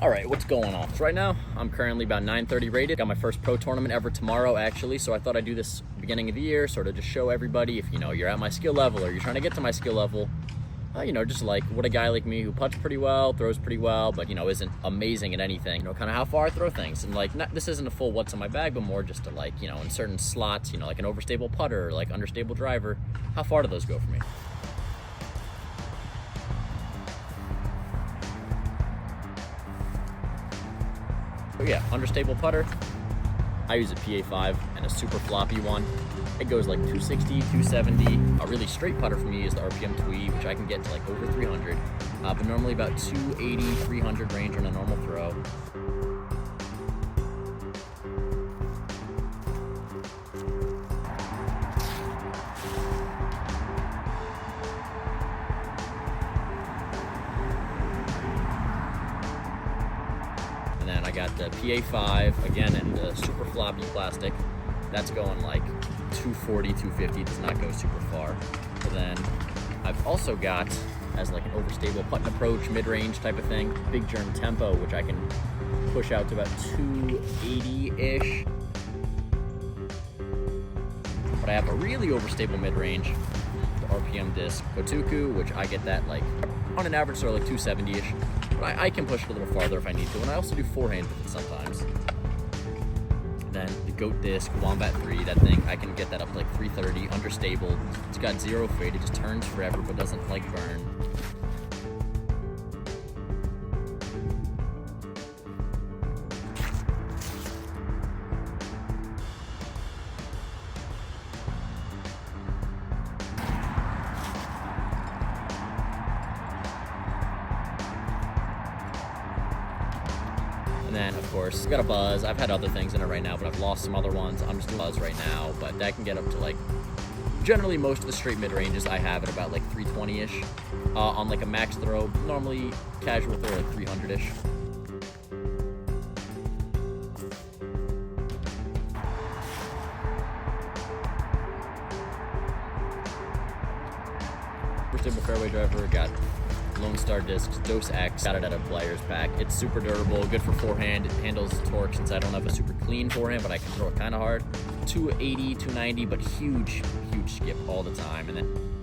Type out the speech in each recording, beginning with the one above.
All right, what's going on? So right now, I'm currently about 930 rated. Got my first pro tournament ever tomorrow, actually. So I thought I'd do this beginning of the year, sort of just show everybody if, you're at my skill level or you're trying to get to my skill level, just like what a guy like me who putts pretty well, throws pretty well, but, isn't amazing at anything, kind of how far I throw things. And this isn't a full what's in my bag, but more just to in certain slots, like an overstable putter or like understable driver, how far do those go for me? So yeah, understable putter, I use a PA5 and a super floppy one. It goes like 260, 270. A really straight putter for me is the RPM Twee, which I can get to like over 300, but normally about 280, 300 range on a normal throw. And then I got the PA5 again and the super floppy plastic. That's going like 240, 250, does not go super far. But then I've also got, as like an overstable putting approach, mid-range type of thing, big germ tempo, which I can push out to about 280-ish. But I have a really overstable mid-range, the RPM disc Kotuku, which I get that like on an average sort of like 270-ish. But I can push it a little farther if I need to, and I also do forehand with it sometimes. Then the Goat Disc Wombat 3, that thing, I can get that up to like 330, understable. It's got zero fade, it just turns forever but doesn't like burn. And then, of course, got a Buzz. I've had other things in it right now, but I've lost some other ones. I'm just doing Buzz right now, but that can get up to like, generally most of the straight mid-ranges I have at about like 320-ish. On like a max throw, normally casual throw like 300-ish. Overstable fairway driver, got Lone Star discs, Dose X, got it at a player's pack. It's super durable, good for forehand. It handles torque since I don't have a super clean forehand, but I can throw it kind of hard. 280, 290, but huge skip all the time. And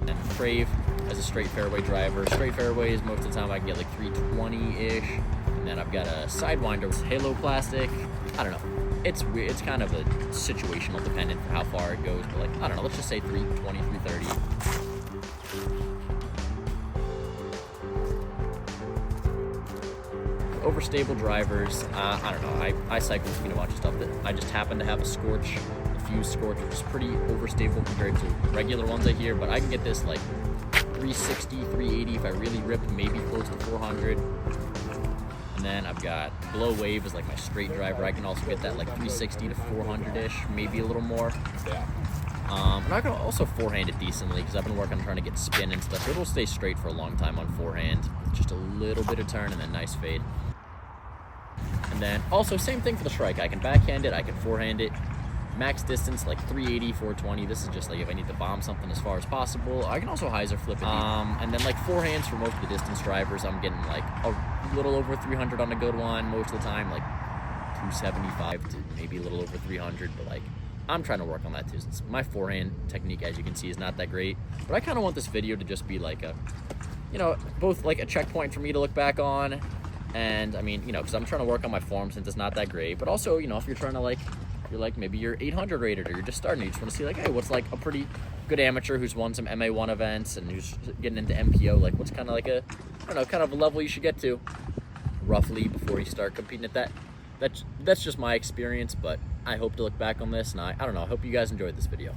then Crave as a straight fairway driver. Straight fairways, most of the time I can get like 320-ish. And then I've got a Sidewinder with Halo plastic. I don't know. It's weird. It's kind of a situational dependent for how far it goes, but like, I don't know, let's just say 320, 330. Overstable drivers, I don't know, I cycle between a bunch of stuff that I just happen to have a Scorch, a Fuse Scorch, which is pretty overstable compared to regular ones I hear, but I can get this like 360, 380 if I really rip, maybe close to 400. And then I've got Blow Wave is like my straight driver. I can also get that like 360 to 400-ish, maybe a little more. And I can also forehand it decently because I've been working on trying to get spin and stuff. It'll stay straight for a long time on forehand. Just a little bit of turn and then nice fade. And then also same thing for the strike. I can backhand it, I can forehand it. Max distance like 380, 420. This is just like if I need to bomb something as far as possible. I can also hyzer flip it. And then like forehands for most of the distance drivers, I'm getting like a little over 300 on a good one. Most of the time like 275 to maybe a little over 300, but like I'm trying to work on that too, since my forehand technique, as you can see, is not that great. But I kind of want this video to just be like a, both like a checkpoint for me to look back on, and I mean, because I'm trying to work on my form since it's not that great. But also, if you're trying to maybe you're 800 rated or you're just starting, you just want to see like, hey, what's like a pretty good amateur who's won some MA1 events and who's getting into MPO, like what's kind of like a, I don't know, kind of a level you should get to roughly before you start competing at that. That's just my experience, but I hope to look back on this, and I don't know, I hope you guys enjoyed this video.